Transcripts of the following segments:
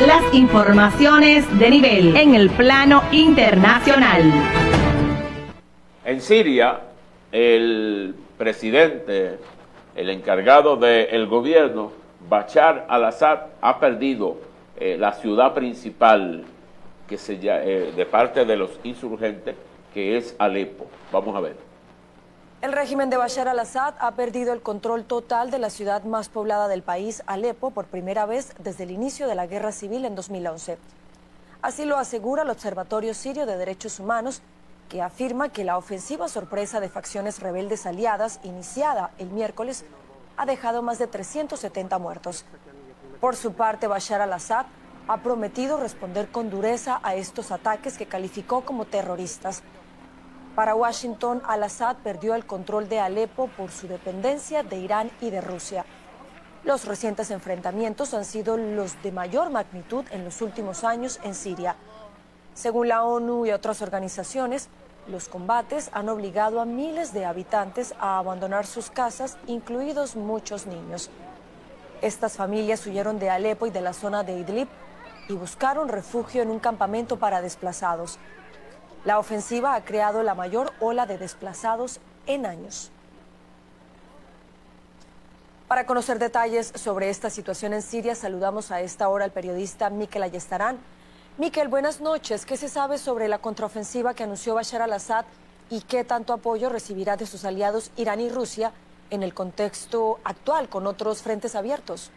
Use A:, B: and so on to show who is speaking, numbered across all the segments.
A: las informaciones de nivel en el plano internacional.
B: En Siria, el presidente, el encargado del gobierno, Bashar al-Assad, ha perdido la ciudad principal de parte de los insurgentes, que es Alepo. Vamos a ver.
C: El régimen de Bashar al-Assad ha perdido el control total de la ciudad más poblada del país, Alepo, por primera vez desde el inicio de la guerra civil en 2011. Así lo asegura el Observatorio Sirio de Derechos Humanos, que afirma que la ofensiva sorpresa de facciones rebeldes aliadas, iniciada el miércoles, ha dejado más de 370 muertos. Por su parte, Bashar al-Assad ha prometido responder con dureza a estos ataques que calificó como terroristas. Para Washington, al-Assad perdió el control de Alepo por su dependencia de Irán y de Rusia. Los recientes enfrentamientos han sido los de mayor magnitud en los últimos años en Siria. Según la ONU y otras organizaciones, los combates han obligado a miles de habitantes a abandonar sus casas, incluidos muchos niños. Estas familias huyeron de Alepo y de la zona de Idlib y buscaron refugio en un campamento para desplazados. La ofensiva ha creado la mayor ola de desplazados en años. Para conocer detalles sobre esta situación en Siria, saludamos a esta hora al periodista Mikel Ayestarán. Mikel, buenas noches. ¿Qué se sabe sobre la contraofensiva que anunció Bashar al-Assad y qué tanto apoyo recibirá de sus aliados Irán y Rusia en el contexto actual con otros frentes abiertos?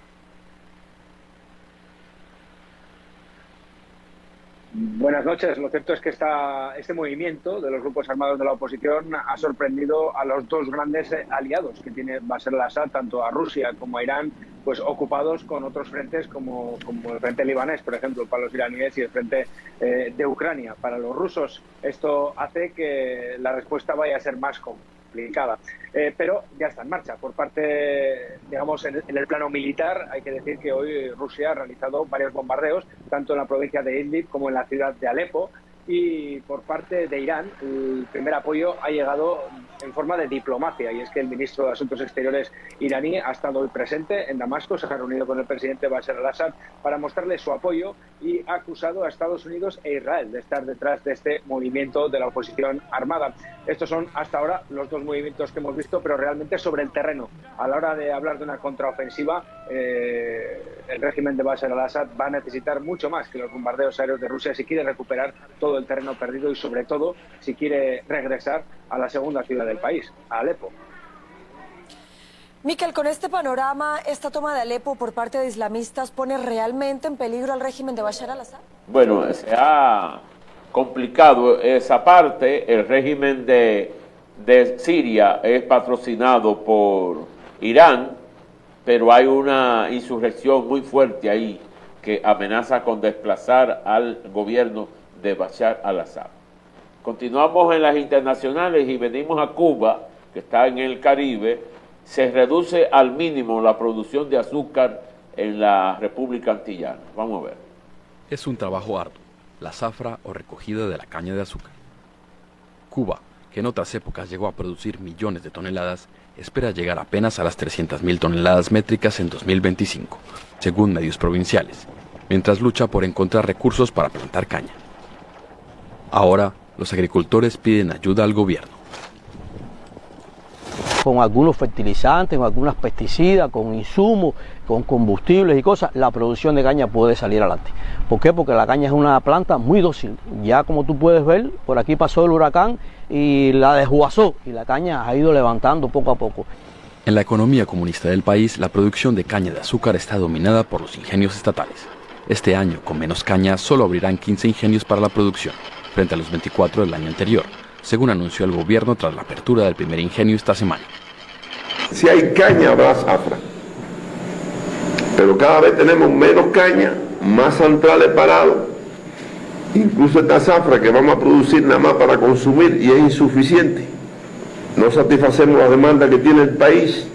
D: Buenas noches. Lo cierto es que este movimiento de los grupos armados de la oposición ha sorprendido a los dos grandes aliados que tiene Bashar al-Assad, tanto a Rusia como a Irán, pues ocupados con otros frentes como el frente libanés, por ejemplo, para los iraníes, y el frente de Ucrania. Para los rusos esto hace que la respuesta vaya a ser más complicada. Pero ya está en marcha. Por parte, digamos, en el plano militar, hay que decir que hoy Rusia ha realizado varios bombardeos, tanto en la provincia de Idlib como en la ciudad de Alepo. Y por parte de Irán, el primer apoyo ha llegado en forma de diplomacia, y es que el ministro de Asuntos Exteriores iraní ha estado hoy presente en Damasco, se ha reunido con el presidente Bashar al-Assad para mostrarle su apoyo y ha acusado a Estados Unidos e Israel de estar detrás de este movimiento de la oposición armada. Estos son hasta ahora los dos movimientos que hemos visto, pero realmente sobre el terreno. A la hora de hablar de una contraofensiva, el régimen de Bashar al-Assad va a necesitar mucho más que los bombardeos aéreos de Rusia si quiere recuperar todo el terreno perdido y, sobre todo, si quiere regresar a la segunda ciudad del país, a Alepo.
C: Mikel, con este panorama, ¿esta toma de Alepo por parte de islamistas pone realmente en peligro al régimen de Bashar al-Assad?
B: Bueno, se ha complicado esa parte. El régimen de Siria es patrocinado por Irán, pero hay una insurrección muy fuerte ahí que amenaza con desplazar al gobierno de Bashar al-Assad. Continuamos en las internacionales y venimos a Cuba, que está en el Caribe. Se reduce al mínimo la producción de azúcar en la República Antillana. Vamos a ver.
E: Es un trabajo arduo, la zafra o recogida de la caña de azúcar. Cuba, que en otras épocas llegó a producir millones de toneladas, espera llegar apenas a las 300.000 toneladas métricas en 2025, según medios provinciales, mientras lucha por encontrar recursos para plantar caña. Ahora, los agricultores piden ayuda al gobierno.
F: Con algunos fertilizantes, con algunas pesticidas, con insumos, con combustibles y cosas, la producción de caña puede salir adelante. ¿Por qué? Porque la caña es una planta muy dócil. Ya como tú puedes ver, por aquí pasó el huracán y la desguazó, y la caña ha ido levantando poco a poco.
E: En la economía comunista del país, la producción de caña de azúcar está dominada por los ingenios estatales. Este año, con menos caña, solo abrirán 15 ingenios para la producción, frente a los 24 del año anterior, según anunció el gobierno tras la apertura del primer ingenio esta semana.
G: Si hay caña, habrá zafra. Pero cada vez tenemos menos caña, más centrales parados. Incluso esta zafra que vamos a producir nada más para consumir y es insuficiente. No satisfacemos la demanda que tiene el país.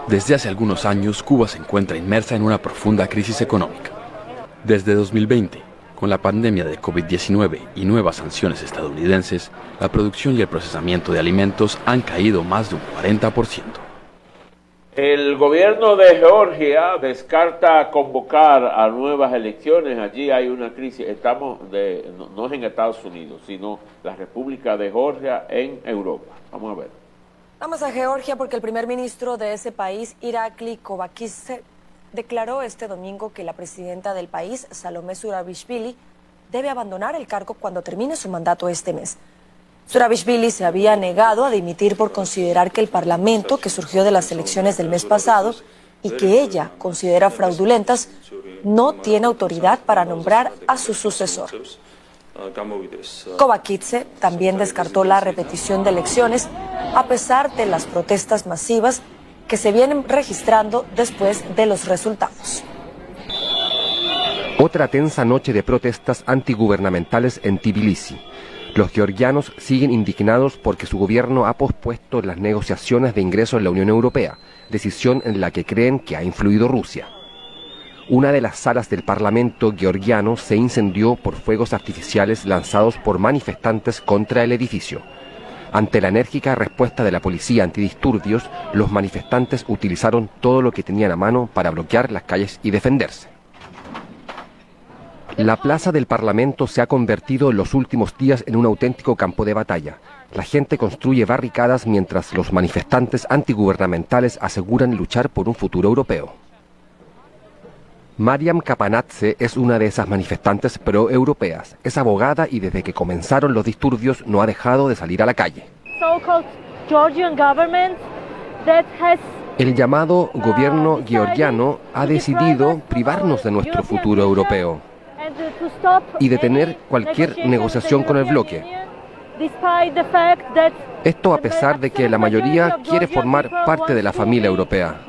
E: Desde hace algunos años, Cuba se encuentra inmersa en una profunda crisis económica. Desde 2020, con la pandemia de COVID-19 y nuevas sanciones estadounidenses, la producción y el procesamiento de alimentos han caído más de un 40%.
B: El gobierno de Georgia descarta convocar a nuevas elecciones. Allí hay una crisis. No es en Estados Unidos, sino la República de Georgia en Europa. Vamos a ver.
C: Vamos a Georgia porque el primer ministro de ese país, Irakli Kovakidze, declaró este domingo que la presidenta del país, Salomé Zurabishvili, debe abandonar el cargo cuando termine su mandato este mes. Zurabishvili se había negado a dimitir por considerar que el parlamento, que surgió de las elecciones del mes pasado y que ella considera fraudulentas, no tiene autoridad para nombrar a su sucesor. Kovakidze también descartó la repetición de elecciones a pesar de las protestas masivas que se vienen registrando después de los resultados.
H: Otra tensa noche de protestas antigubernamentales en Tbilisi. Los georgianos siguen indignados porque su gobierno ha pospuesto las negociaciones de ingreso en la Unión Europea, decisión en la que creen que ha influido Rusia. Una de las salas del Parlamento georgiano se incendió por fuegos artificiales lanzados por manifestantes contra el edificio. Ante la enérgica respuesta de la policía antidisturbios, los manifestantes utilizaron todo lo que tenían a mano para bloquear las calles y defenderse. La plaza del Parlamento se ha convertido en los últimos días en un auténtico campo de batalla. La gente construye barricadas mientras los manifestantes antigubernamentales aseguran luchar por un futuro europeo. Mariam Kapanadze es una de esas manifestantes pro-europeas. Es abogada y desde que comenzaron los disturbios no ha dejado de salir a la calle. El llamado gobierno georgiano ha decidido privarnos de nuestro futuro europeo y detener cualquier negociación con el bloque. Esto a pesar de que la mayoría quiere formar parte de la familia europea.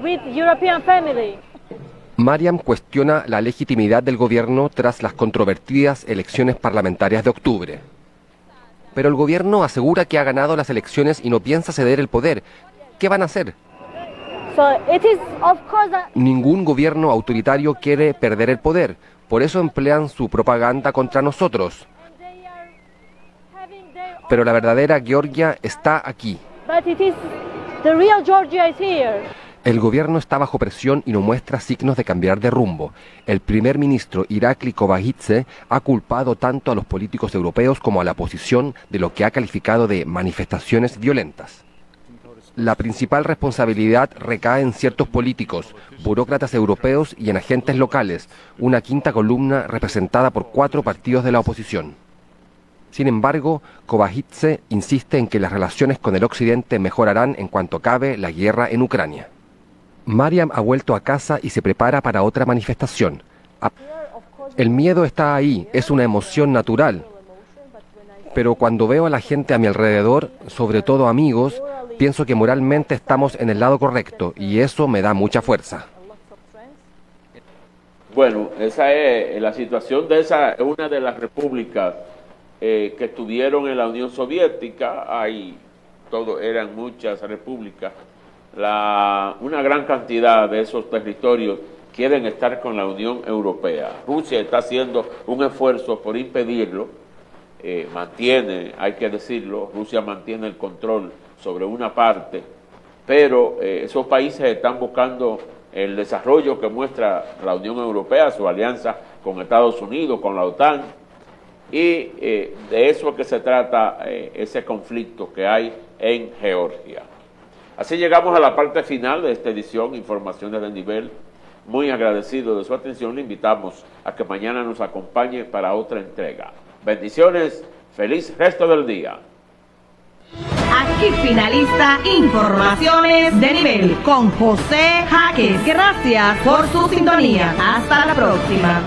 H: Mariam cuestiona la legitimidad del gobierno tras las controvertidas elecciones parlamentarias de octubre. Pero el gobierno asegura que ha ganado las elecciones y no piensa ceder el poder. ¿Qué van a hacer? Ningún gobierno autoritario quiere perder el poder. Por eso emplean su propaganda contra nosotros. Pero la verdadera Georgia está aquí. El gobierno está bajo presión y no muestra signos de cambiar de rumbo. El primer ministro Irakli Kovakidze ha culpado tanto a los políticos europeos como a la oposición de lo que ha calificado de manifestaciones violentas. La principal responsabilidad recae en ciertos políticos, burócratas europeos y en agentes locales, una quinta columna representada por 4 partidos de la oposición. Sin embargo, Kovakidze insiste en que las relaciones con el occidente mejorarán en cuanto acabe la guerra en Ucrania. Mariam ha vuelto a casa y se prepara para otra manifestación. El miedo está ahí, es una emoción natural. Pero cuando veo a la gente a mi alrededor, sobre todo amigos, pienso que moralmente estamos en el lado correcto y eso me da mucha fuerza.
B: Bueno, esa es la situación de una de las repúblicas que estuvieron en la Unión Soviética. Eran muchas repúblicas. Una gran cantidad de esos territorios quieren estar con la Unión Europea. Rusia está haciendo un esfuerzo por impedirlo. Hay que decirlo, Rusia mantiene el control sobre una parte, pero esos países están buscando el desarrollo que muestra la Unión Europea, su alianza con Estados Unidos, con la OTAN, y de eso es que se trata ese conflicto que hay en Georgia. Así llegamos a la parte final de esta edición, Informaciones de Nivel. Muy agradecido de su atención, le invitamos a que mañana nos acompañe para otra entrega. Bendiciones, feliz resto del día.
A: Aquí finaliza Informaciones de Nivel con José Jaques. Gracias por su sintonía. Hasta la próxima.